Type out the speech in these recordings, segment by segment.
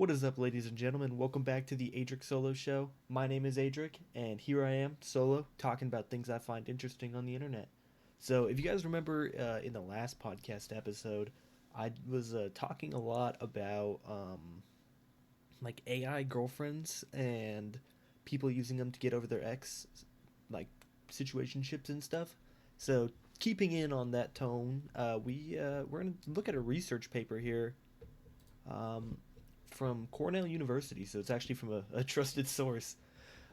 What is up, ladies and gentlemen? Welcome back to the Aidric Solo Show. My name is Aidric, and here I am, solo, talking about things I find interesting on the internet. So, if you guys remember in the last podcast episode, I was talking a lot about like AI girlfriends and people using them to get over their ex, like situationships and stuff. So, keeping in on that tone, we're gonna look at a research paper here um, from Cornell University, so it's actually from a trusted source.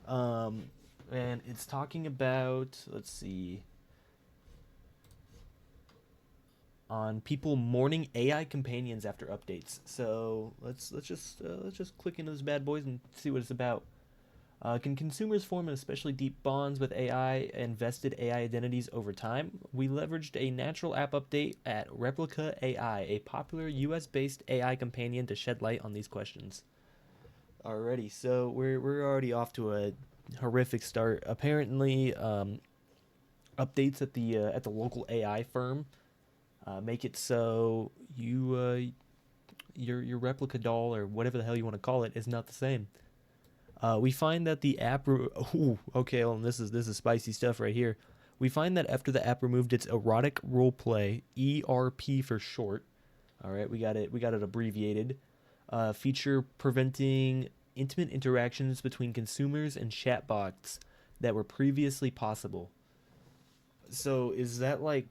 Um, and it's talking about, let's see, on people mourning AI companions after updates. So let's just click into those bad boys and see what it's about. Can consumers form an especially deep bonds with AI and vested AI identities over time? We leveraged a natural app update at Replica AI, a popular US based AI companion, to shed light on these questions. Alrighty, so we're already off to a horrific start. Apparently, updates at the local AI firm make it so your replica doll or whatever the hell you want to call it is not the same. We find that the app. Ooh, okay, well, this is spicy stuff right here. We find that after the app removed its erotic roleplay (ERP for short), all right, we got it abbreviated. Feature preventing intimate interactions between consumers and chatbots that were previously possible. So is that like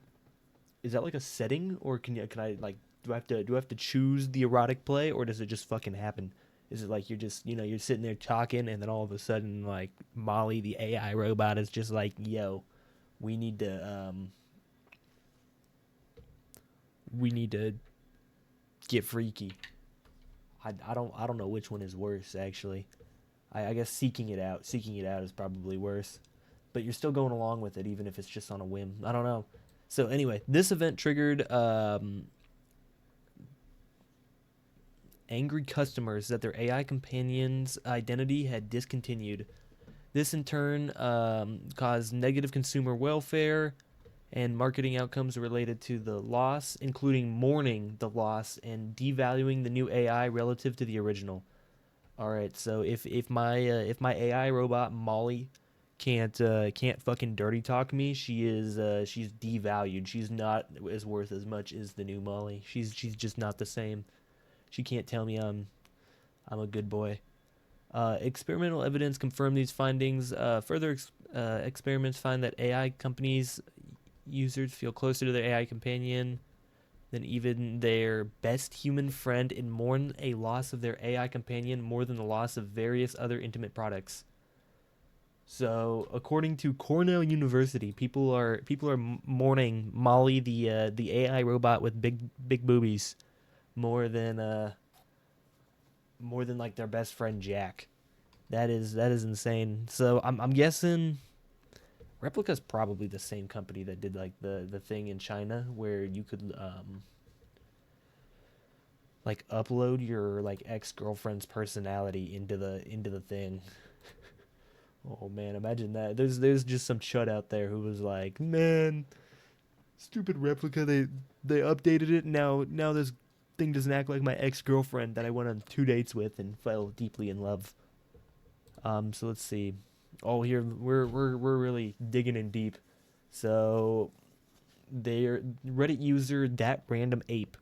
a setting, or can I like do I have to choose the erotic play, or does it just fucking happen? Is it like you're just you're sitting there talking, and then all of a sudden, like, Molly the AI robot is just like, yo, we need to we need to get freaky. I don't know which one is worse, actually. I guess seeking it out is probably worse, but you're still going along with it even if it's just on a whim. I don't know. So anyway, this event triggered angry customers that their AI companion's identity had discontinued. This in turn caused negative consumer welfare and marketing outcomes related to the loss, including mourning the loss and devaluing the new AI relative to the original. All right, so if my AI robot Molly can't fucking dirty talk me, she's devalued. She's not as worth as much as the new Molly. She's just not the same. She can't tell me I'm a good boy. Experimental evidence confirmed these findings. Further experiments find that AI companies users feel closer to their AI companion than even their best human friend and mourn a loss of their AI companion more than the loss of various other intimate products. So, according to Cornell University, people are mourning Molly, the AI robot with big boobies, more than like their best friend Jack. That is insane. So I'm guessing Replica's probably the same company that did like the thing in China where you could like upload your like ex-girlfriend's personality into the thing. Oh man, imagine that. There's just some chud out there who was like, "Man, stupid Replica, they updated it. Now this thing doesn't act like my ex-girlfriend that I went on 2 dates with and fell deeply in love." So let's see. Oh, here we're really digging in deep. So their Reddit user that random ape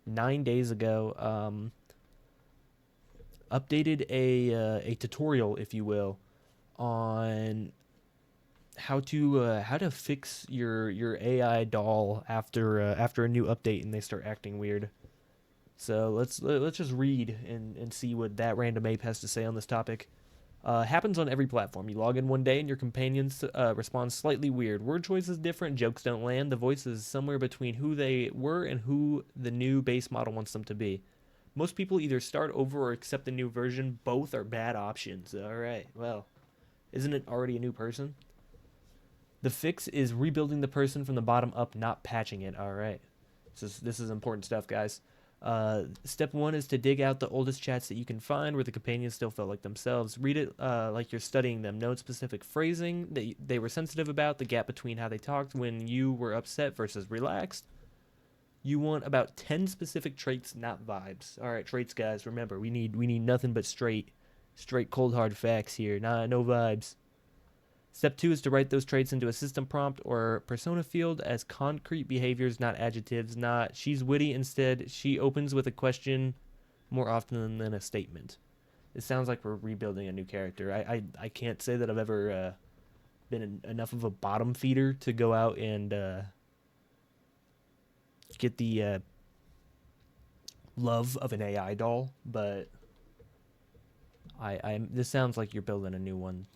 9 days ago updated a tutorial, if you will, on how to fix your AI doll after a new update and they start acting weird. So let's just read and see what that random ape has to say on this topic. Happens on every platform. You log in one day and your companions respond slightly weird. Word choice is different. Jokes don't land. The voice is somewhere between who they were and who the new base model wants them to be. Most people either start over or accept the new version. Both are bad options. All right. Well, isn't it already a new person? The fix is rebuilding the person from the bottom up, not patching it. All right. So this is important stuff, guys. Step one is to dig out the oldest chats that you can find where the companions still felt like themselves. Read it like you're studying them. Note specific phrasing that they were sensitive about, the gap between how they talked when you were upset versus relaxed. You want about 10 specific traits, not vibes. All right, traits, guys. Remember, we need nothing but straight cold hard facts here. Nah, no vibes. Step 2 is to write those traits into a system prompt or persona field as concrete behaviors, not adjectives. Not she's witty. Instead, she opens with a question more often than a statement. It sounds like we're rebuilding a new character. I can't say that I've ever been enough of a bottom feeder to go out and get the love of an AI doll, but this sounds like you're building a new one.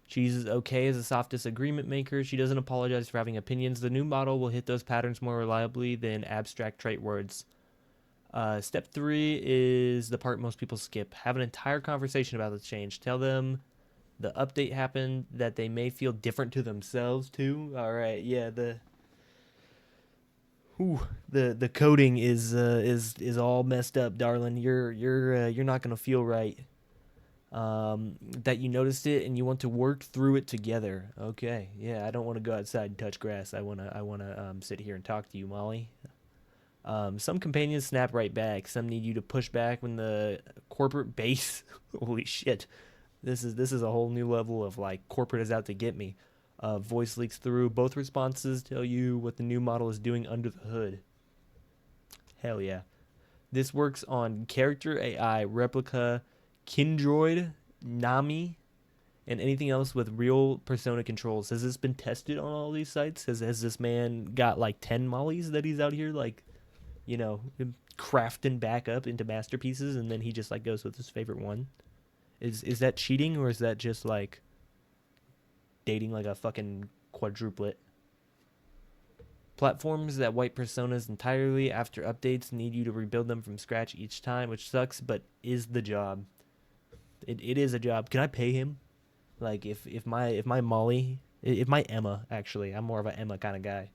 She's okay as a soft disagreement maker. She doesn't apologize for having opinions. The new model will hit those patterns more reliably than abstract trait words. Step 3 is the part most people skip. Have an entire conversation about the change. Tell them the update happened, that they may feel different to themselves too. All right, yeah, the coding is all messed up, darling. You're not gonna feel right. That you noticed it and you want to work through it together. Okay, yeah, I don't want to go outside and touch grass. I wanna sit here and talk to you, Molly. Some companions snap right back. Some need you to push back when the corporate base. Holy shit, this is a whole new level of like corporate is out to get me. Voice leaks through. Both responses tell you what the new model is doing under the hood. Hell yeah. This works on character AI, replica, Kindroid, Nami, and anything else with real persona controls. Has this been tested on all these sites? Has this man got like 10 mollies that he's out here like, crafting back up into masterpieces, and then he just like goes with his favorite one? Is that cheating, or is that just like dating like a fucking quadruplet? Platforms that wipe personas entirely after updates need you to rebuild them from scratch each time, which sucks, but is the job. It is a job. Can I pay him? Like if my Molly, if my Emma, actually, I'm more of an Emma kind of guy.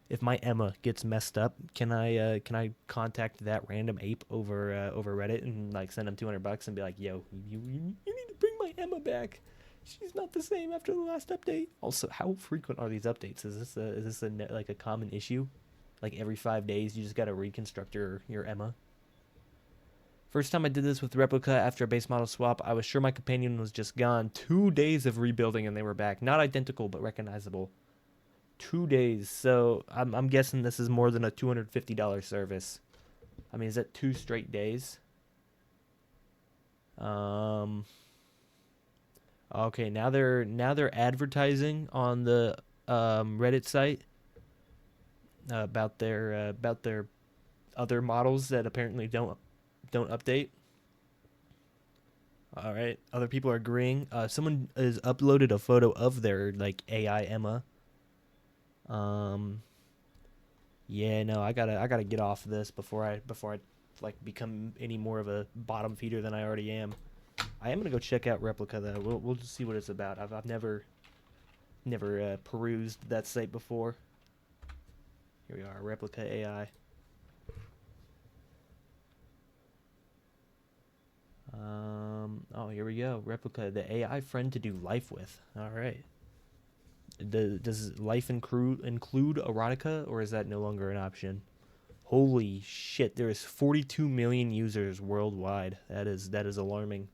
If my Emma gets messed up, can I contact that random ape over Reddit and like send him $200 and be like, yo, you need to bring my Emma back. She's not the same after the last update. Also, how frequent are these updates? Is this like a common issue? Like every 5 days, you just gotta reconstruct your Emma. First time I did this with Replica after a base model swap, I was sure my companion was just gone. 2 days of rebuilding and they were back. Not identical, but recognizable. 2 days. So I'm guessing this is more than a $250 service. I mean, is that 2 straight days? Okay, now they're advertising on the Reddit site about their other models that apparently don't update. All right, other people are agreeing. Someone has uploaded a photo of their like AI Emma. Yeah, no, I gotta get off of this before I like become any more of a bottom feeder than I already am. I am gonna go check out Replica though. We'll just see what it's about. I've never perused that site before. Here we are, Replica AI. Oh, here we go. Replica, the AI friend to do life with. All right. Does life include erotica, or is that no longer an option? Holy shit! There is 42 million users worldwide. That is alarming.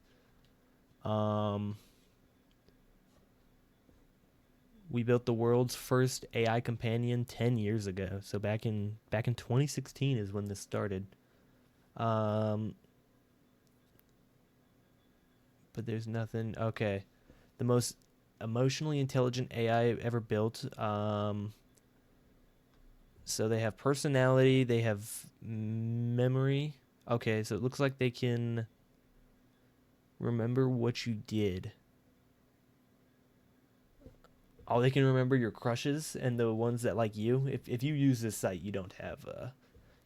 We built the world's first AI companion 10 years ago. So back in 2016 is when this started. But there's nothing. Okay. The most emotionally intelligent AI ever built. So they have personality, they have memory. Okay, so it looks like they can remember what you did. Oh, they can remember your crushes and the ones that like you. If you use this site, you don't have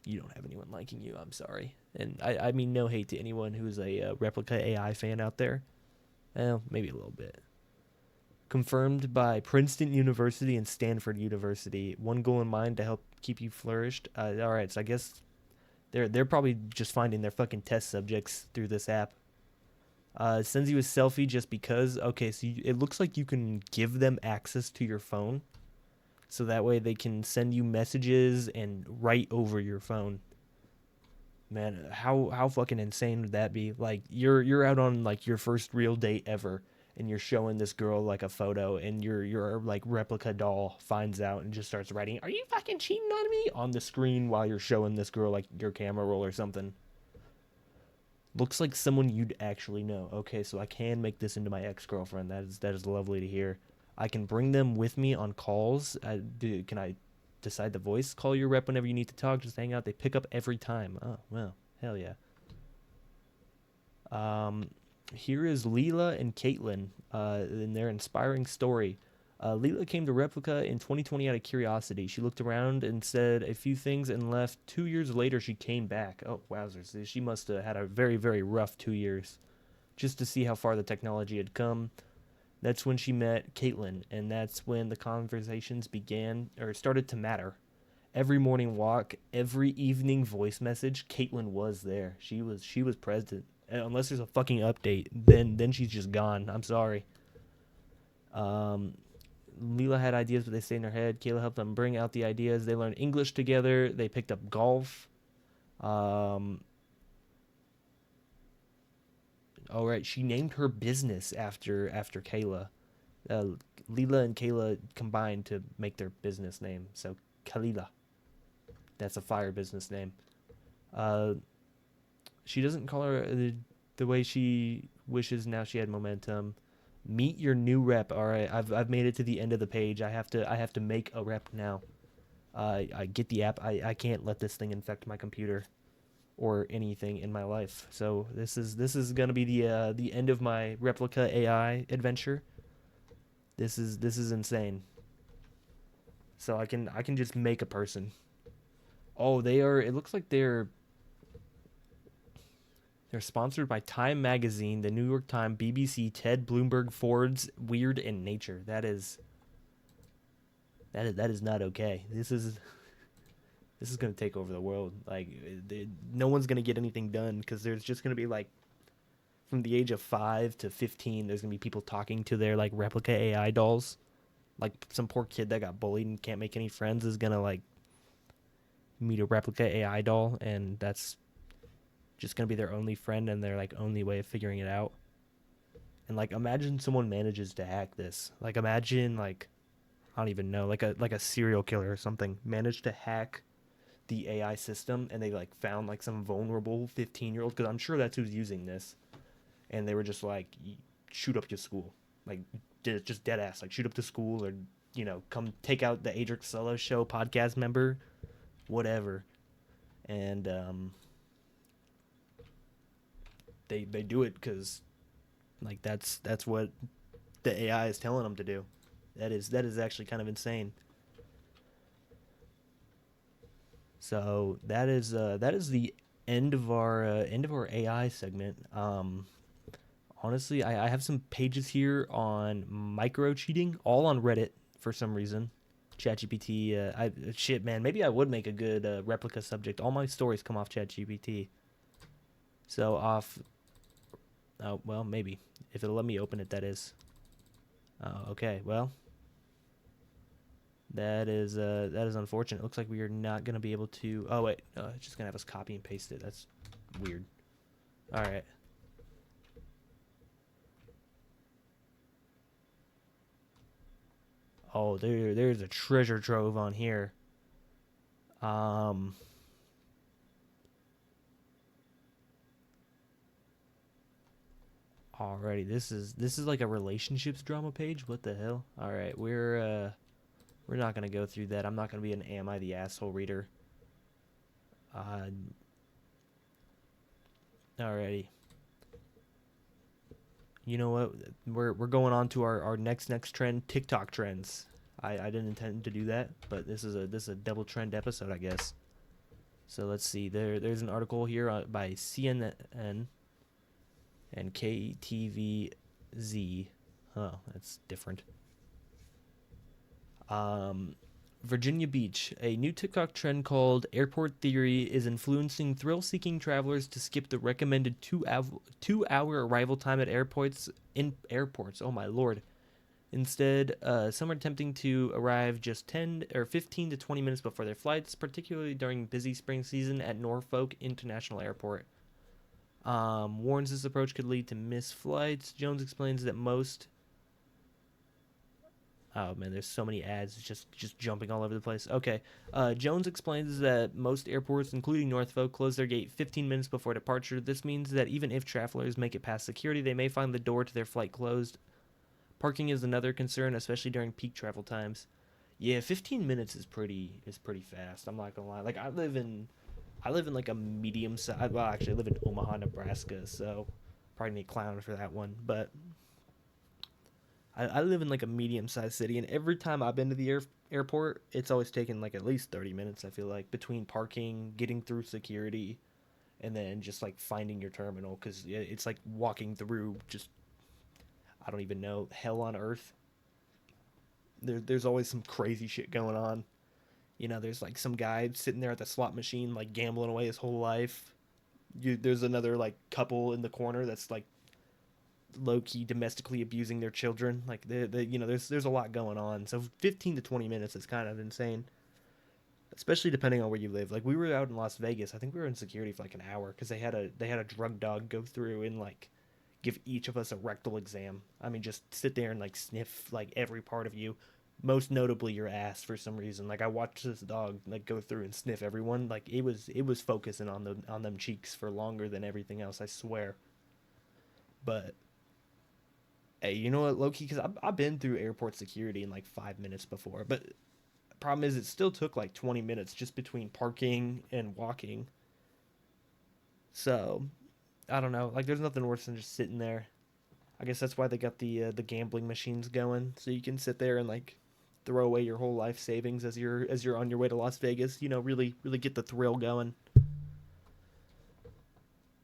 anyone liking you. I'm sorry. And I mean no hate to anyone who's a Replica AI fan out there. Well, maybe a little bit. Confirmed by Princeton University and Stanford University. One goal in mind to help keep you flourished. All right, so I guess they're probably just finding their fucking test subjects through this app. Sends you a selfie just because. Okay, so it looks like you can give them access to your phone. so that way they can send you messages and write over your phone. Man, how fucking insane would that be? Like you're out on like your first real date ever, and you're showing this girl like a photo, and your like replica doll finds out and just starts writing, "Are you fucking cheating on me?" on the screen while you're showing this girl like your camera roll or something. Looks like someone you'd actually know. Okay, so I can make this into my ex-girlfriend. That is lovely to hear. I can bring them with me on calls. Can I decide the voice? Call your rep whenever you need to talk. Just hang out. They pick up every time. Oh, well, hell yeah. Um, Here is Leela and Caitlin in their inspiring story. Leela came to Replica in 2020 out of curiosity. She looked around and said a few things and left. 2 years later, she came back. Oh, wowzers. She must have had a very, very rough 2 years just to see how far the technology had come. That's when she met Caitlin, and that's when the conversations began or started to matter. Every morning walk, every evening voice message, Caitlin was there. She was present. Unless there's a fucking update, then she's just gone. I'm sorry. Um, Leela had ideas, but they stayed in her head. Kayla helped them bring out the ideas. They learned English together. They picked up golf. Um, all right, she named her business after Kayla. Uh, Leela and Kayla combined to make their business name. So Kalila, that's a fire business name. Uh, she doesn't call her the way she wishes. Now she had momentum. Meet your new rep. All right, I've made it to the end of the page. I have to make a rep now. I get the app. I can't let this thing infect my computer or anything in my life. So this is gonna be the end of my replica AI adventure. This is insane. So I can just make a person. Oh, they are. It looks like they're sponsored by Time Magazine, the New York Times, BBC, Ted Bloomberg, Ford's, Weird, and Nature. That is not okay. This is gonna take over the world. Like, no one's gonna get anything done because there's just gonna be like from the age of 5 to 15, there's gonna be people talking to their like replica AI dolls. Like some poor kid that got bullied and can't make any friends is gonna like meet a replica AI doll, and that's just gonna be their only friend and their like only way of figuring it out. And like imagine someone manages to hack this. Like imagine like I don't even know, like a serial killer or something managed to hack the AI system, and they like found like some vulnerable 15-year-old, because I'm sure that's who's using this, and they were just like, shoot up your school, like just dead ass, like shoot up the school, or come take out the Aidric Solo Show podcast member, whatever. And they do it because like that's what the AI is telling them to do. That is actually kind of insane. So that is the end of our AI segment. Honestly, I have some pages here on micro cheating, all on Reddit for some reason. ChatGPT, shit, man. Maybe I would make a good replica subject. All my stories come off ChatGPT. So off. Oh well, maybe if it'll let me open it. That is. Oh, okay. Well, that is unfortunate. It looks like we are not gonna be able to. Oh wait, no, it's just gonna have us copy and paste it. That's weird. All right. Oh, there's a treasure trove on here. Um. Alrighty, this is like a relationships drama page. What the hell? All right, we're not gonna go through that. I'm not gonna be an am I the asshole reader. Uh. Alrighty. You know what? We're going on to our next trend, TikTok trends. I didn't intend to do that, but this is a double trend episode, I guess. So let's see. There's an article here by CNN and KTVZ. Oh, that's different. Um, Virginia Beach, a new TikTok trend called Airport Theory is influencing thrill-seeking travelers to skip the recommended 2-hour arrival time at airports. In airports, oh my lord, Instead, some are attempting to arrive just 10 or 15 to 20 minutes before their flights, particularly during busy spring season at Norfolk International Airport. Warns this approach could lead to missed flights. Jones explains that most. Oh man, there's so many ads just jumping all over the place. Okay, Jones explains that most airports, including Norfolk, close their gate 15 minutes before departure. This means that even if travelers make it past security, they may find the door to their flight closed. Parking is another concern, especially during peak travel times. Yeah, 15 minutes is pretty fast. I'm not gonna lie. Like I live in like a medium size. Well, actually, I live in Omaha, Nebraska, so probably need clown for that one. But I live in like a medium sized city, and every time I've been to the airport, it's always taken like at least 30 minutes. I feel like between parking, getting through security, and then just like finding your terminal, because it's like walking through just I don't even know hell on earth. There's always some crazy shit going on. There's like some guy sitting there at the slot machine, like gambling away his whole life. There's another like couple in the corner that's like low key domestically abusing their children. Like there's a lot going on. So 15 to 20 minutes is kind of insane, especially depending on where you live. Like we were out in Las Vegas. I think we were in security for like an hour because they had a drug dog go through and like give each of us a rectal exam. I mean, just sit there and like sniff like every part of you, most notably your ass for some reason. Like I watched this dog like go through and sniff everyone. Like it was focusing on them cheeks for longer than everything else. I swear. But hey, you know what, Loki? Because I've been through airport security in like 5 minutes before, but the problem is it still took like 20 minutes just between parking and walking. So I don't know. Like there's nothing worse than just sitting there. I guess that's why they got the gambling machines going, so you can sit there and like throw away your whole life savings as you're on your way to Las Vegas. Really really get the thrill going.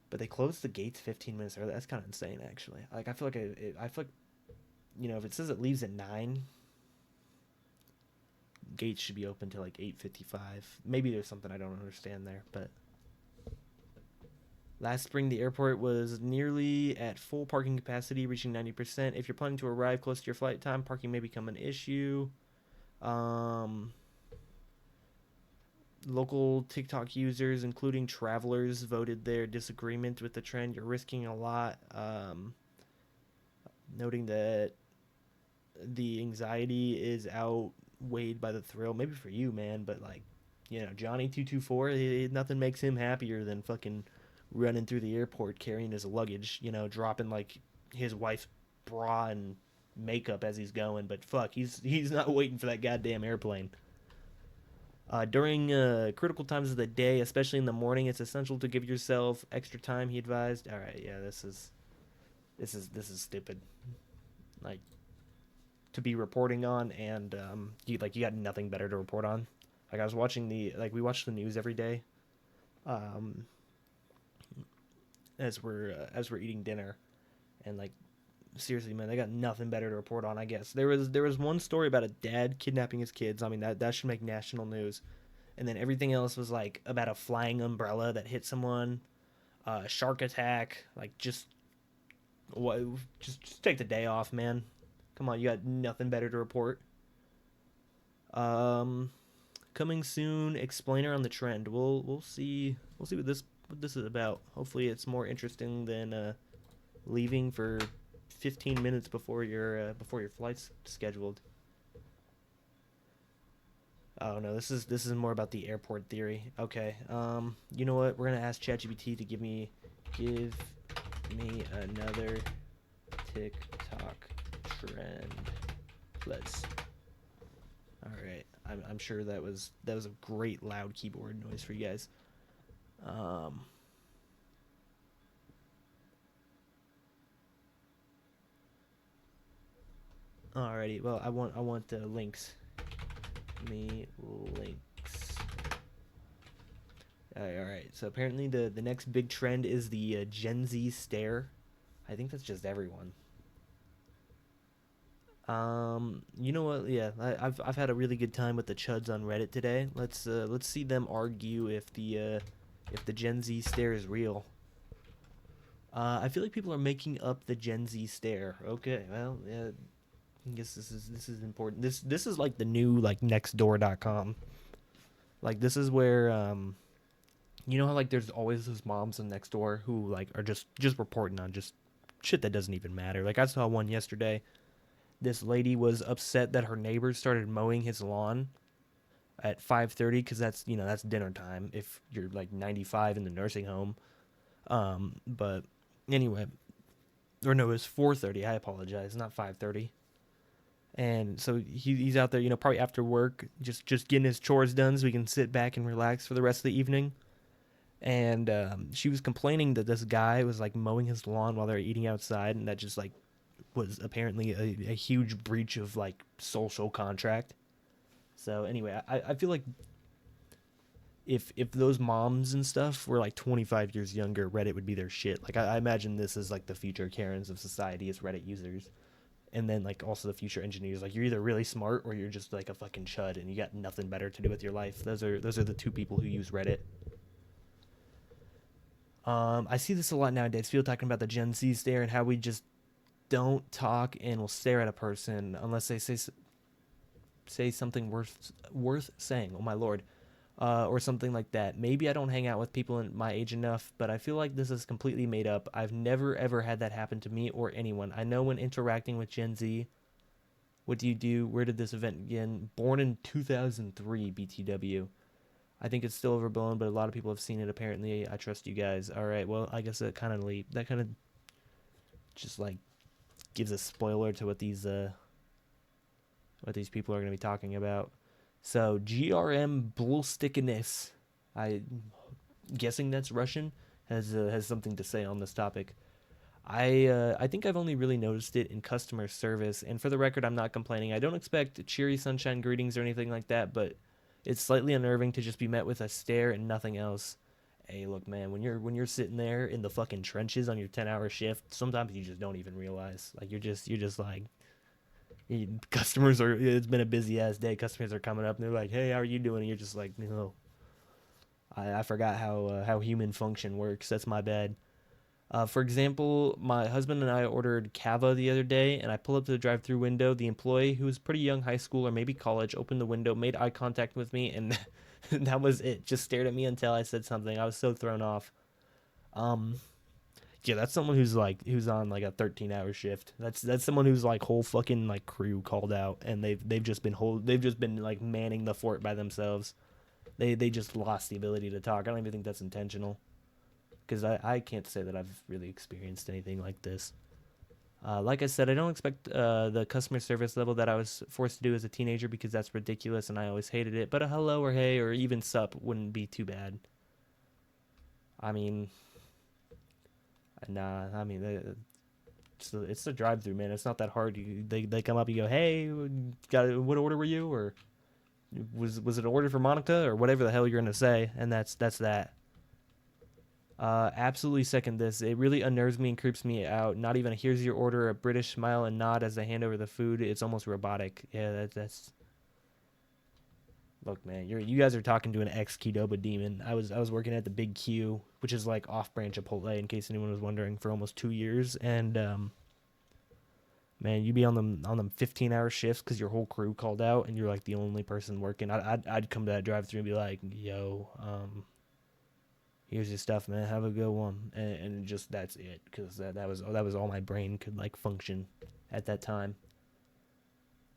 But they closed the gates 15 minutes early. That's kind of insane, actually. Like I feel like I feel like if it says it leaves at 9, gates should be open till like 8:55. Maybe there's something I don't understand there, but last spring, the airport was nearly at full parking capacity, reaching 90%. If you're planning to arrive close to your flight time, parking may become an issue. Um, Local TikTok users, including travelers, voted their disagreement with the trend. You're risking a lot. Noting that the anxiety is outweighed by the thrill. Maybe for you, man, but like, Johnny 224, nothing makes him happier than fucking running through the airport carrying his luggage. Dropping like his wife's bra and makeup as he's going. But fuck, he's not waiting for that goddamn airplane. During critical times of the day, especially in the morning, it's essential to give yourself extra time. He advised. All right, yeah, this is stupid. Like to be reporting on, and you got nothing better to report on. Like I was watching we watch the news every day, um, as we're eating dinner, and like seriously, man, they got nothing better to report on. I guess there was one story about a dad kidnapping his kids. I mean that should make national news, and then everything else was like about a flying umbrella that hit someone, shark attack. Like what? Just take the day off, man. Come on, you got nothing better to report. Um, Coming soon. Explainer on the trend. We'll see what this is about. Hopefully, it's more interesting than leaving for 15 minutes before your flight's scheduled. Oh no, this is more about the airport theory. Okay. You know what? We're gonna ask ChatGPT to give me another TikTok trend. Let's. All right. I'm sure that was a great loud keyboard noise for you guys. Um. Alrighty. Well, I want the links. Me links. All right. So apparently the next big trend is the Gen Z stare. I think that's just everyone. You know what? Yeah, I've had a really good time with the chuds on Reddit today. Let's see them argue if the Gen Z stare is real. I feel like people are making up the Gen Z stare. Okay, well, yeah, I guess this is important. This is like the new like nextdoor.com. Like this is where you know how like there's always those moms in Nextdoor who like are just reporting on just shit that doesn't even matter. Like I saw one yesterday. This lady was upset that her neighbors started mowing his lawn at 5:30 because that's dinner time if you're like 95 in the nursing home. But anyway, or no, it was 4:30. I apologize, not 5:30. And so he's out there, probably after work, just getting his chores done so he can sit back and relax for the rest of the evening. And she was complaining that this guy was like mowing his lawn while they were eating outside, and that just like was apparently a huge breach of like social contract. So anyway, I feel like if those moms and stuff were like 25 years younger, Reddit would be their shit. Like I imagine this is like the future Karens of society as Reddit users. And then like also the future engineers, like you're either really smart or you're just like a fucking chud and you got nothing better to do with your life. Those are the two people who use Reddit. I see this a lot nowadays. People talking about the Gen Z stare and how we just don't talk and will stare at a person unless they say something worth saying. Oh my lord. Or something like that. Maybe I don't hang out with people in my age enough, but I feel like this is completely made up. I've never ever had that happen to me or anyone. I know when interacting with Gen Z, what do you do? Where did this event begin? Born in 2003, BTW. I think it's still overblown, but a lot of people have seen it. Apparently, I trust you guys. All right, well, I guess that kind of just like gives a spoiler to what these people are going to be talking about. So GRM Bullstickiness, I'm guessing that's Russian, has something to say on this topic. I think I've only really noticed it in customer service, and for the record, I'm not complaining. I don't expect cheery sunshine greetings or anything like that, but it's slightly unnerving to just be met with a stare and nothing else. Hey, look, man, when you're sitting there in the fucking trenches on your 10-hour shift, sometimes you just don't even realize. Like you're just like customers are. It's been a busy ass day. Customers are coming up and they're like, "Hey, how are you doing?" And you're just like, "No, I forgot how human function works. That's my bad." For example, my husband and I ordered Cava the other day, and I pull up to the drive-through window. The employee, who was pretty young, high school or maybe college, opened the window, made eye contact with me, and that was it. Just stared at me until I said something. I was so thrown off. Um, yeah, that's someone who's on like a 13-hour shift. That's someone who's like whole fucking like crew called out, and they've just been like manning the fort by themselves. They just lost the ability to talk. I don't even think that's intentional because I can't say that I've really experienced anything like this. Like I said, I don't expect the customer service level that I was forced to do as a teenager because that's ridiculous and I always hated it. But a hello or hey or even sup wouldn't be too bad. I mean, nah, I mean, it's the drive-through, man. It's not that hard. They come up, you go, hey, what order were you, or was it an order for Monica, or whatever the hell you're gonna say, and that's that. Absolutely second this. It really unnerves me and creeps me out. Not even a here's your order, a British smile and nod as they hand over the food. It's almost robotic. Yeah, that's. Look, man, you guys are talking to an ex Qdoba demon. I was working at the Big Q, which is like off brand Chipotle, in case anyone was wondering, for almost 2 years, and man, you be on them 15-hour shifts because your whole crew called out and you're like the only person working. I'd come to that drive-through and be like, yo, here's your stuff, man. Have a good one, and just that's it, because that was all my brain could like function at that time.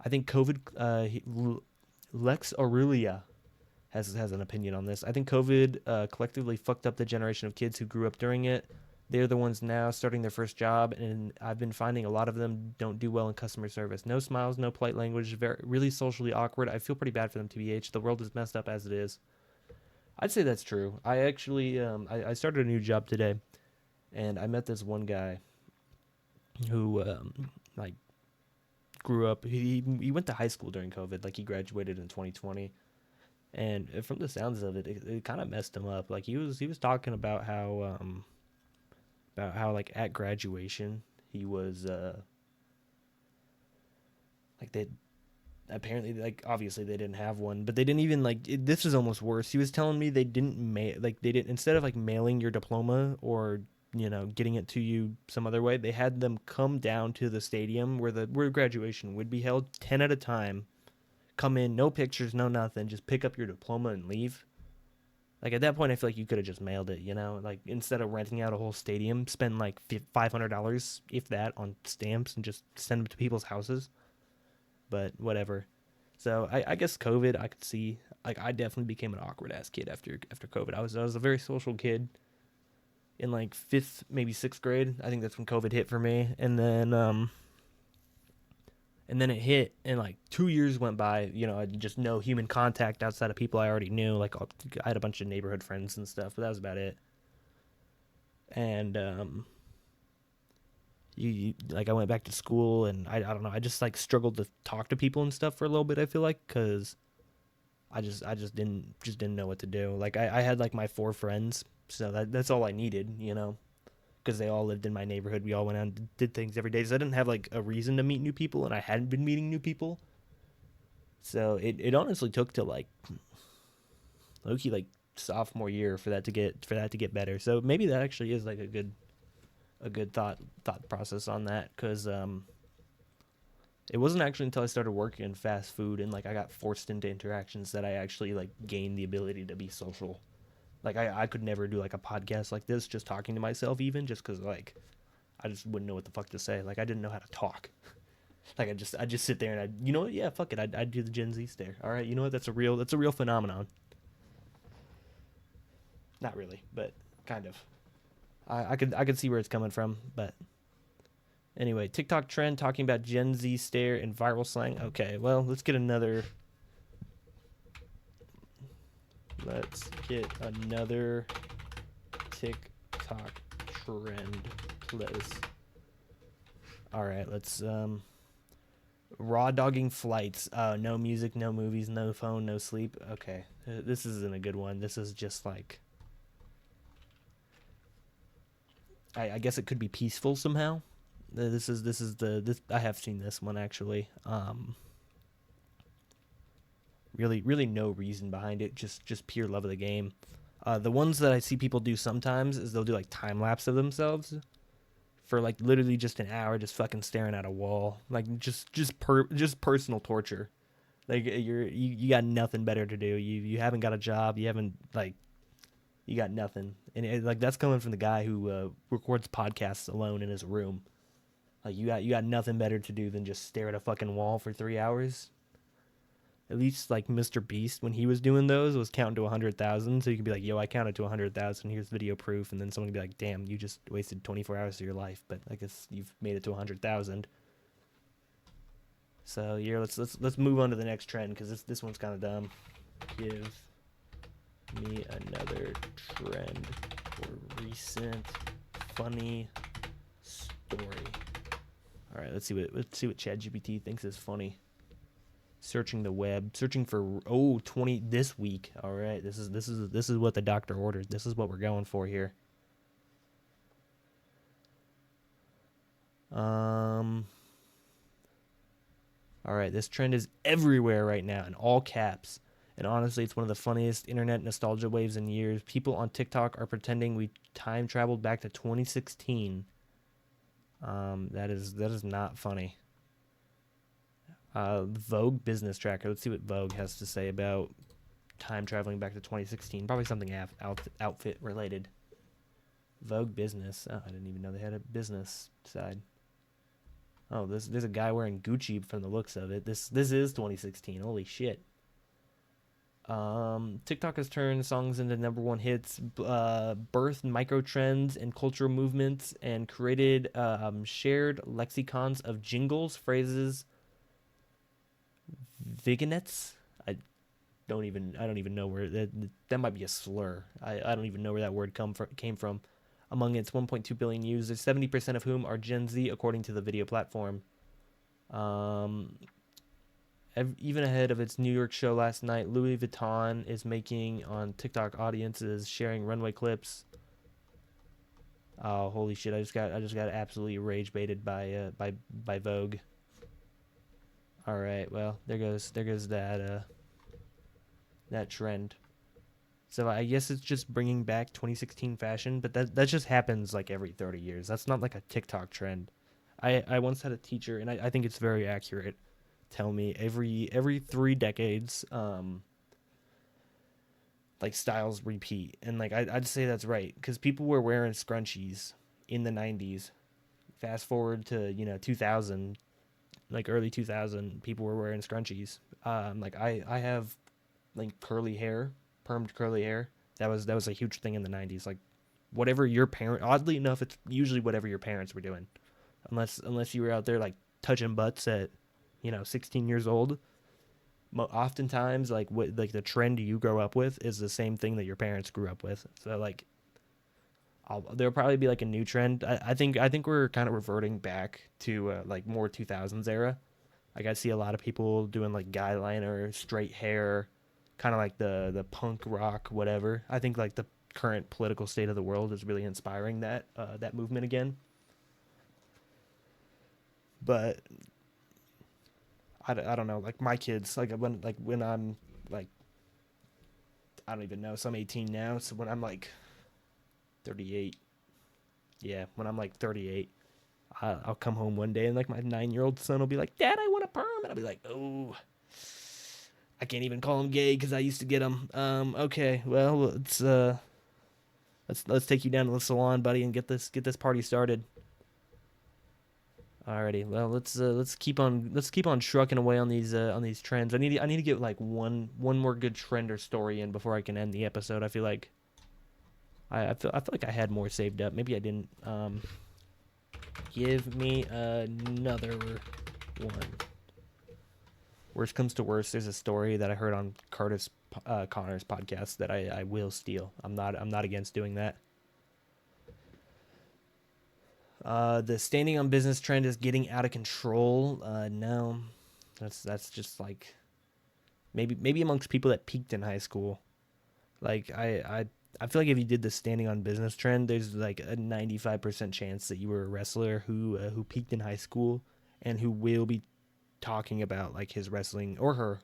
I think COVID. Lex Aurelia has an opinion on this. I think COVID collectively fucked up the generation of kids who grew up during it. They're the ones now starting their first job, and I've been finding a lot of them don't do well in customer service. No smiles, no polite language, really socially awkward. I feel pretty bad for them, TBH. The world is messed up as it is. I'd say that's true. I actually I started a new job today, and I met this one guy who like grew up. He went to high school during COVID. Like he graduated in 2020, and from the sounds of it, it kind of messed him up. Like he was talking about how like at graduation he was like they apparently, like, obviously they didn't have one, but they didn't even like this is almost worse. He was telling me they didn't like they didn't, instead of like mailing your diploma or getting it to you some other way. They had them come down to the stadium where graduation would be held, 10 at a time. Come in, no pictures, no nothing, just pick up your diploma and leave. Like, at that point, I feel like you could have just mailed it, Like, instead of renting out a whole stadium, spend like $500, if that, on stamps and just send them to people's houses. But whatever. So I guess COVID, I could see. Like, I definitely became an awkward ass kid after COVID. I was a very social kid in like fifth, maybe sixth grade. I think that's when COVID hit for me, and then it hit, and like 2 years went by. Just no human contact outside of people I already knew. Like, I had a bunch of neighborhood friends and stuff, but that was about it. And like, I went back to school, and I don't know. I just like struggled to talk to people and stuff for a little bit. I feel like because I just didn't know what to do. Like, I had like my four friends, so that's all I needed. Because they all lived in my neighborhood. We all went out and did things every day. So I didn't have like a reason to meet new people, and I hadn't been meeting new people. So it honestly took to like low-key like sophomore year for that to get better. So maybe that actually is like a good thought process on that, because it wasn't actually until I started working in fast food and like I got forced into interactions that I actually like gained the ability to be social. Like, I could never do like a podcast like this just talking to myself, even just because like I just wouldn't know what the fuck to say. Like, I didn't know how to talk. Like, I just sit there and yeah, fuck it, I'd do the Gen Z stare. All right, that's a real phenomenon. Not really, but kind of. I could see where it's coming from, but anyway, TikTok trend talking about Gen Z stare and viral slang. Okay, well, let's get another TikTok trend, please. All right, let's raw dogging flights. No music, no movies, no phone, no sleep. Okay, this isn't a good one. This is just like, I guess it could be peaceful somehow. This I have seen this one actually. Really, really no reason behind it. Just pure love of the game. The ones that I see people do sometimes is they'll do like time lapse of themselves for like literally just an hour, just fucking staring at a wall, like just personal torture. Like, you got nothing better to do. You haven't got a job. You haven't like you got nothing, and like that's coming from the guy who records podcasts alone in his room. Like, you got nothing better to do than just stare at a fucking wall for 3 hours. At least like Mr. Beast, when he was doing those, was counting to 100,000. So you could be like, "Yo, I counted to 100,000. Here's video proof." And then someone would be like, "Damn, you just wasted 24 hours of your life." But I guess you've made it to 100,000. So yeah, let's move on to the next trend, because this one's kind of dumb. Give me another trend or recent funny story. All right, let's see what ChatGPT thinks is funny. Searching the web, searching for 20 this week. All right, this is what the doctor ordered. This is what we're going for here. All right, this trend is everywhere right now in all caps. And honestly, it's one of the funniest internet nostalgia waves in years. People on TikTok are pretending we time traveled back to 2016. That is not funny. Vogue business tracker. Let's see what Vogue has to say about time traveling back to 2016. Probably something outfit related. Vogue business. Oh, I didn't even know they had a business side. Oh, there's a guy wearing Gucci from the looks of it. This is 2016. Holy shit. TikTok has turned songs into #1 hits, birthed micro trends and cultural movements, and created shared lexicons of jingles, phrases, vignettes. I don't even know where that might be a slur. I don't even know where that word came from. Among its 1.2 billion users, 70% of whom are Gen Z, according to the video platform. Even ahead of its New York show last night, Louis Vuitton is making on TikTok audiences, sharing runway clips. Oh, holy shit! I just got absolutely rage baited by Vogue. All right, well, there goes that trend. So I guess it's just bringing back 2016 fashion, but that just happens like every 30 years. That's not like a TikTok trend. I once had a teacher, and I think it's very accurate, tell me every 3 decades, like styles repeat, and like I'd say that's right because people were wearing scrunchies in the 90s. Fast forward to 2000, like early 2000, people were wearing scrunchies. Like I have like curly hair, permed curly hair. That was a huge thing in the 90s. Like whatever your parent, oddly enough, it's usually whatever your parents were doing, unless you were out there like touching butts at 16 years old. Oftentimes like what like the trend you grow up with is the same thing that your parents grew up with. So like there'll probably be like a new trend. I think we're kind of reverting back to like more 2000s era. Like I see a lot of people doing like guy liner, straight hair, kind of like the punk rock whatever. I think like the current political state of the world is really inspiring that movement again. But I don't know, like my kids, like when I'm like, I don't even know, so I'm 18 now, so when I'm like 38, yeah, when I'm like 38, I'll come home one day and like my 9-year-old son will be like, Dad, I want a perm, and I'll be like, oh, I can't even call him gay because I used to get him. Okay, well, let's take you down to the salon, buddy, and get this party started. Alrighty, well let's keep on trucking away on these trends. I need to get like one more good trend or story in before I can end the episode. I feel like I feel like I had more saved up. Maybe I didn't. Give me another one. Worst comes to worst, there's a story that I heard on Curtis Connor's podcast that I will steal. I'm not against doing that. The standing on business trend is getting out of control. No, that's just like maybe amongst people that peaked in high school. Like I feel like if you did the standing on business trend, there's like a 95% chance that you were a wrestler who peaked in high school and who will be talking about like his or her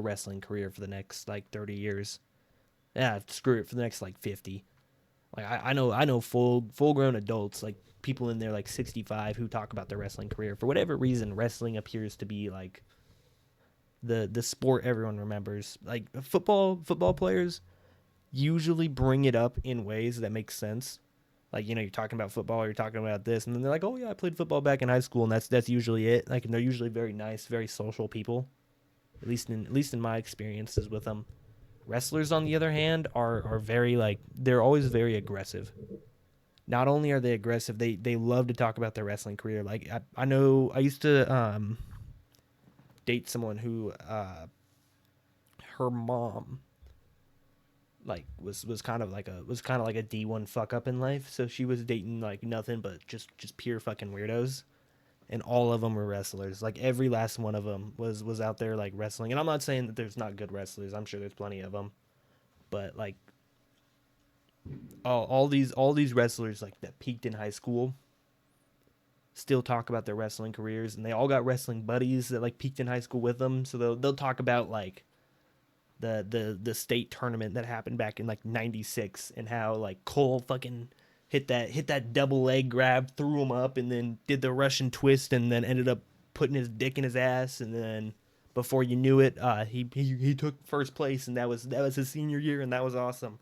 wrestling career for the next like 30 years. Yeah, screw it, for the next like 50. Like I know full grown adults, like people in their like 65, who talk about their wrestling career. For whatever reason, wrestling appears to be like the sport everyone remembers. Like football players usually bring it up in ways that make sense. Like you're talking about football, or you're talking about this, and then they're like, "Oh yeah, I played football back in high school," and that's usually it. Like, and they're usually very nice, very social people. At least in my experiences with them. Wrestlers, on the other hand, are very like, they're always very aggressive. Not only are they aggressive, they love to talk about their wrestling career. Like I know I used to date someone who her mom like was kind of like a D1 fuck up in life. So she was dating like nothing but just pure fucking weirdos, and all of them were wrestlers. Like every last one of them was out there like wrestling. And I'm not saying that there's not good wrestlers. I'm sure there's plenty of them, but like all these wrestlers like that peaked in high school still talk about their wrestling careers, and they all got wrestling buddies that like peaked in high school with them. So they'll talk about like the state tournament that happened back in like 96, and how like Cole fucking hit that double leg grab, threw him up, and then did the Russian twist, and then ended up putting his dick in his ass, and then before you knew it, he took first place, and that was his senior year, and that was awesome.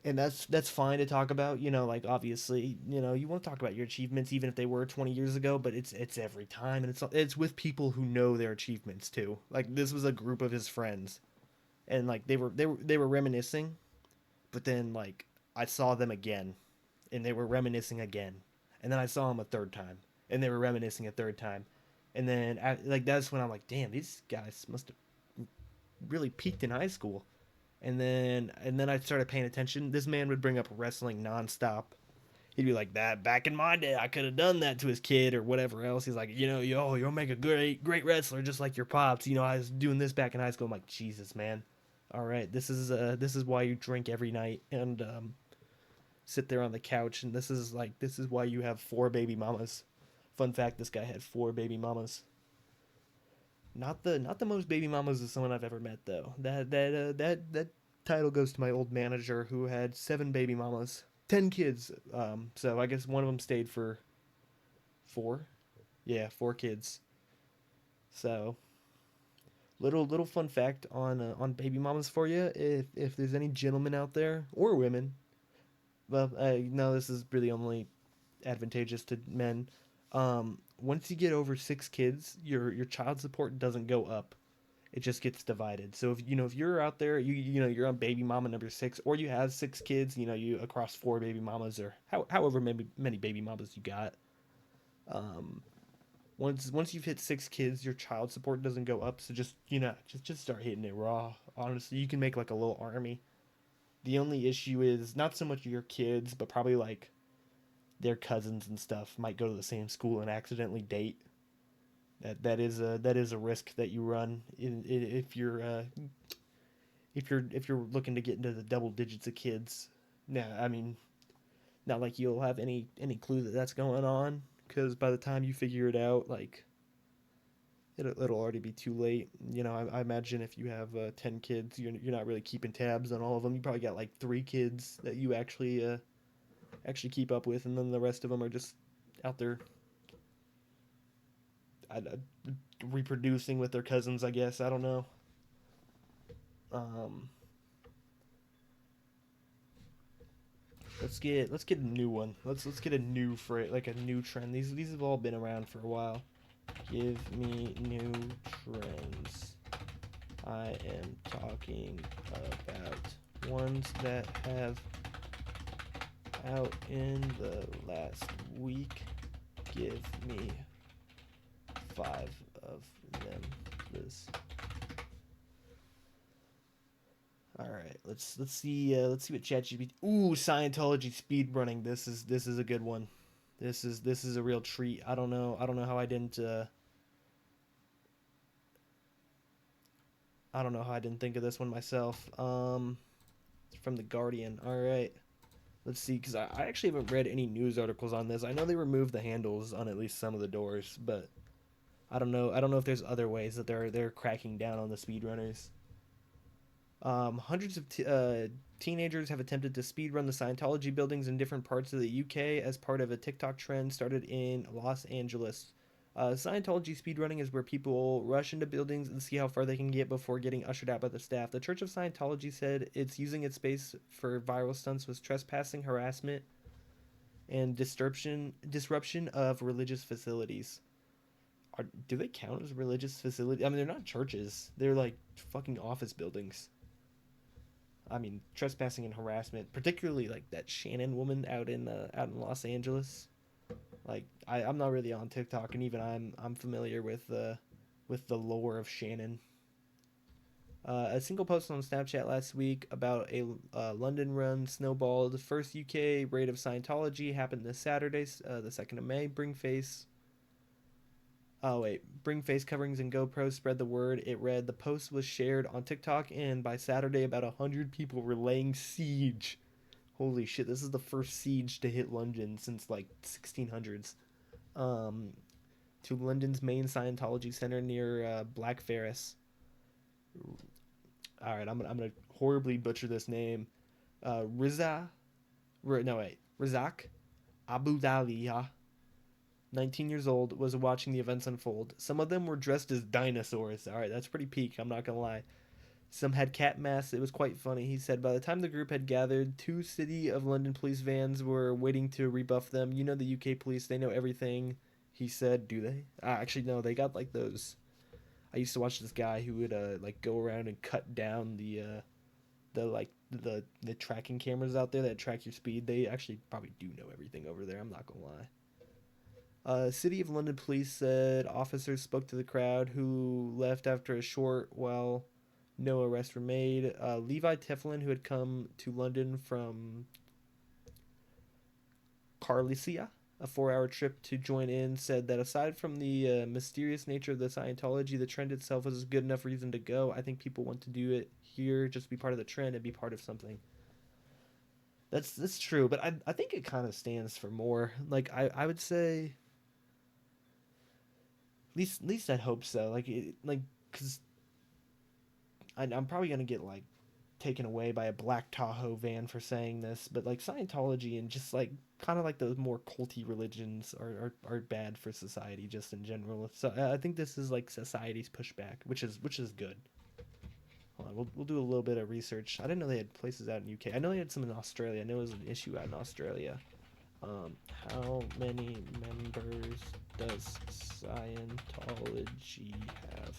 And that's fine to talk about. Like obviously, you want to talk about your achievements even if they were 20 years ago, but it's every time, and it's with people who know their achievements too. Like this was a group of his friends, and like they were reminiscing, but then like I saw them again, and they were reminiscing again, and then I saw them a third time, and they were reminiscing a third time, and then like that's when I'm like, damn, these guys must have really peaked in high school. And then I started paying attention. This man would bring up wrestling nonstop. He'd be like, "That back in my day, I could have done that to his kid or whatever else." He's like, you'll make a great wrestler just like your pops. I was doing this back in high school. I'm like, Jesus, man. All right, this is why you drink every night and sit there on the couch, and this is why you have 4 baby mamas. Fun fact: this guy had 4 baby mamas. Not the most baby mamas of someone I've ever met though. That title goes to my old manager who had 7 baby mamas, 10 kids. So I guess one of them stayed for 4. Yeah, 4 kids. So little fun fact on baby mamas for you. If there's any gentlemen out there or women, well, no, this is really only advantageous to men. Once you get over 6 kids, your child support doesn't go up. It just gets divided. So if you're out there, you're on baby mama number 6, or you have 6 kids, you across 4 baby mamas, or however many baby mamas you got. Um, once you've hit 6 kids, your child support doesn't go up. So just start hitting it raw. Honestly, you can make like a little army. The only issue is not so much your kids, but probably like their cousins and stuff might go to the same school and accidentally date. That is a risk that you run if you're looking to get into the double digits of kids. Now, I mean, not like you'll have any clue that that's going on, because by the time you figure it out, like it'll already be too late. I imagine if you have 10 kids, you're not really keeping tabs on all of them. You probably got like 3 kids that you actually keep up with, and then the rest of them are just out there I, reproducing with their cousins. I guess I don't know. Um, let's get a new one. Let's get a new like a new trend. These have all been around for a while. Give me new trends. I am talking about ones that have out in the last week. Give me 5 of them, please. All right, let's see what ChatGPT. Ooh, Scientology speed running. This is a good one. This is a real treat. I don't know how I didn't I don't know how I didn't think of this one myself. It's from the Guardian. All right, let's see, because I actually haven't read any news articles on this. I know they removed the handles on at least some of the doors, but I don't know if there's other ways that they're cracking down on the speedrunners. Hundreds of teenagers have attempted to speedrun the Scientology buildings in different parts of the UK as part of a TikTok trend started in Los Angeles. Scientology speedrunning is where people rush into buildings and see how far they can get before getting ushered out by the staff. The Church of Scientology said it's using its space for viral stunts with trespassing, harassment, and disruption of religious facilities. Do they count as religious facilities? I mean, they're not churches. They're like fucking office buildings. I mean, trespassing and harassment, particularly like that Shannon woman out in Los Angeles. Like, I'm not really on TikTok, and even I'm familiar with the lore of Shannon. A single post on Snapchat last week about a London run snowballed. The first UK raid of Scientology happened this Saturday, the 2nd of May. Bring face coverings and GoPros spread the word. It read, the post was shared on TikTok, and by Saturday, about 100 people were laying siege. Holy shit, this is the first siege to hit London since like 1600s. Um, to London's main Scientology center near Blackfriars. All right, I'm gonna horribly butcher this name. Riza, no wait, Razak Abu Daliya, 19 years old, was watching the events unfold. Some of them were dressed as dinosaurs. All right, that's pretty peak. I'm not gonna lie. Some had cat masks. It was quite funny. He said by the time the group had gathered, 2 City of London police vans were waiting to rebuff them. You know the UK police, they know everything. He said, do they? Actually, no, they got like those. I used to watch this guy who would like go around and cut down the tracking cameras out there that track your speed. They actually probably do know everything over there. I'm not gonna lie. City of London police said officers spoke to the crowd, who left after a short while. No arrests were made. Levi Teflon, who had come to London from Carlisle, a 4-hour trip to join in, said that aside from the mysterious nature of the Scientology, the trend itself was a good enough reason to go. I think people want to do it here just to be part of the trend and be part of something. That's true, but I think it kind of stands for more. Like I would say At least I hope so. Cause I'm probably gonna get like taken away by a black Tahoe van for saying this, but like Scientology and just like kind of like those more culty religions are bad for society just in general. So I think this is like society's pushback, which is good. Hold on, we'll do a little bit of research. I didn't know they had places out in UK. I know they had some in Australia. I know it was an issue out in Australia. How many members does Scientology have?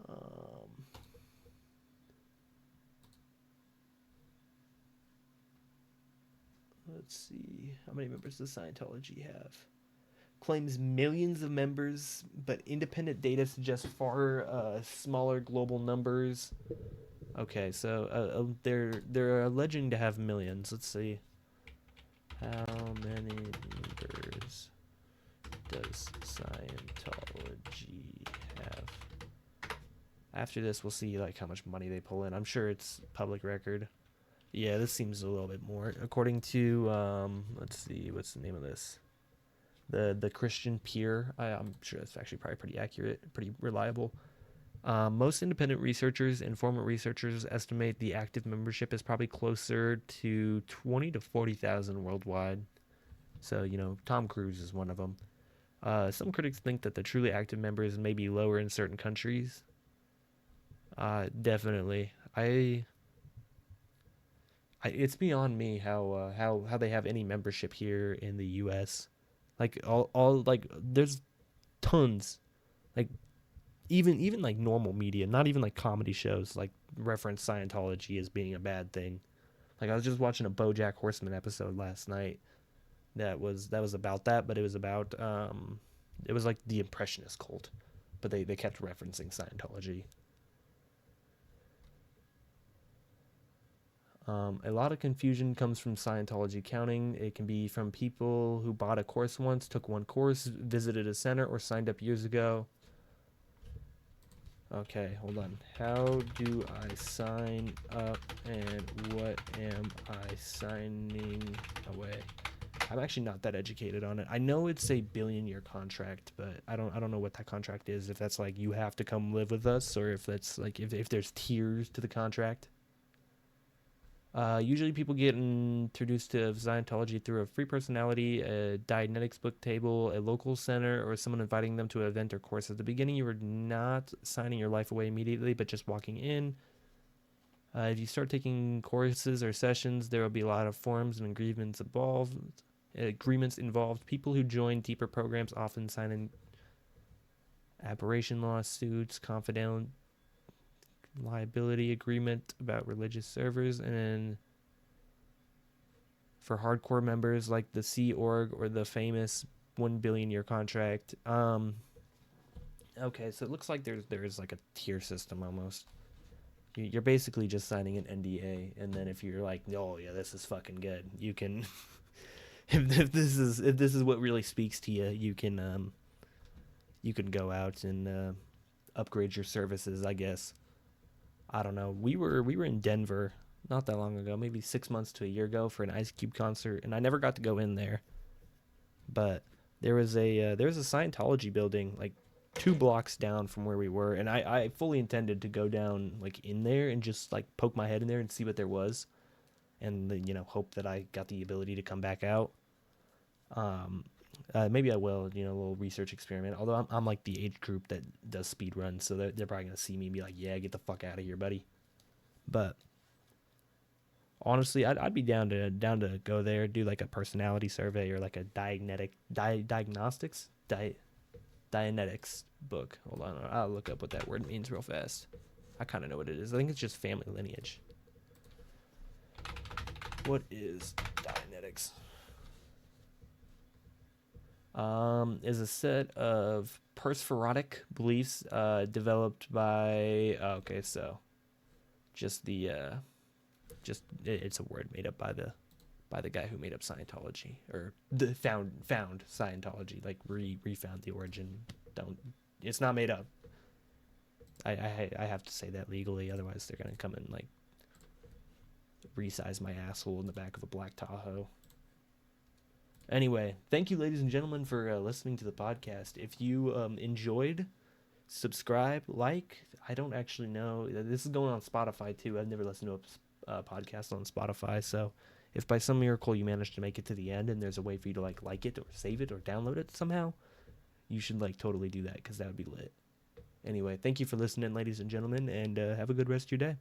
Um, let's see. How many members does Scientology have? Claims millions of members, but independent data suggests far smaller global numbers. Okay, so they're alleging to have millions. Let's see. How many members does Scientology have? After this, we'll see like how much money they pull in. I'm sure it's public record. Yeah, this seems a little bit more. According to let's see, what's the name of this? The Christian Peer. I'm sure that's actually probably pretty accurate, pretty reliable. Most independent researchers and former researchers estimate the active membership is probably closer to 20 to 40,000 worldwide. So, Tom Cruise is one of them. Some critics think that the truly active members may be lower in certain countries. Definitely. It's beyond me how they have any membership here in the U.S. Like all like there's tons, like even like normal media, not even like comedy shows, like reference Scientology as being a bad thing. Like I was just watching a BoJack Horseman episode last night that was about that, but it was about it was like the Impressionist cult, but they kept referencing Scientology. A lot of confusion comes from Scientology counting. It can be from people who bought a course once, took one course, visited a center, or signed up years ago. Okay, hold on. How do I sign up and what am I signing away? I'm actually not that educated on it. I know it's a billion-year contract, but I don't know what that contract is. If that's like you have to come live with us, or if that's like if there's tiers to the contract. Usually people get introduced to Scientology through a free personality, a Dianetics book table, a local center, or someone inviting them to an event or course. At the beginning, you are not signing your life away immediately, but just walking in. If you start taking courses or sessions, there will be a lot of forms and agreements involved. People who join deeper programs often sign in aberration lawsuits, confidential liability agreement about religious servers, and for hardcore members like the Sea Org or the famous 1 billion-year contract. Okay, so it looks like there's like a tier system almost. You're basically just signing an NDA, and then if you're like, oh yeah, this is fucking good, you can. if this is what really speaks to you, you can go out and upgrade your services, I guess. I don't know. We were in Denver not that long ago, maybe 6 months to a year ago, for an Ice Cube concert, and I never got to go in there. But there was a Scientology building like 2 blocks down from where we were, and I fully intended to go down like in there and just like poke my head in there and see what there was, and hope that I got the ability to come back out. Um, Maybe I will, a little research experiment. Although I'm like the age group that does speed runs, so they're probably gonna see me and be like, "Yeah, get the fuck out of here, buddy." But honestly, I'd be down to go there, do like a personality survey or like a Dianetics book. Hold on, I'll look up what that word means real fast. I kind of know what it is. I think it's just family lineage. What is Dianetics? Is a set of persphoratic beliefs developed by okay, so just it's a word made up by the guy who made up Scientology, or the found Scientology, like refound the origin. Don't It's not made up. I have to say that legally, otherwise they're gonna come and like resize my asshole in the back of a black Tahoe. Anyway, thank you, ladies and gentlemen, for listening to the podcast. If you enjoyed, subscribe, like. I don't actually know. This is going on Spotify too. I've never listened to a podcast on Spotify. So if by some miracle you manage to make it to the end and there's a way for you to like it or save it or download it somehow, you should like totally do that because that would be lit. Anyway, thank you for listening, ladies and gentlemen, and have a good rest of your day.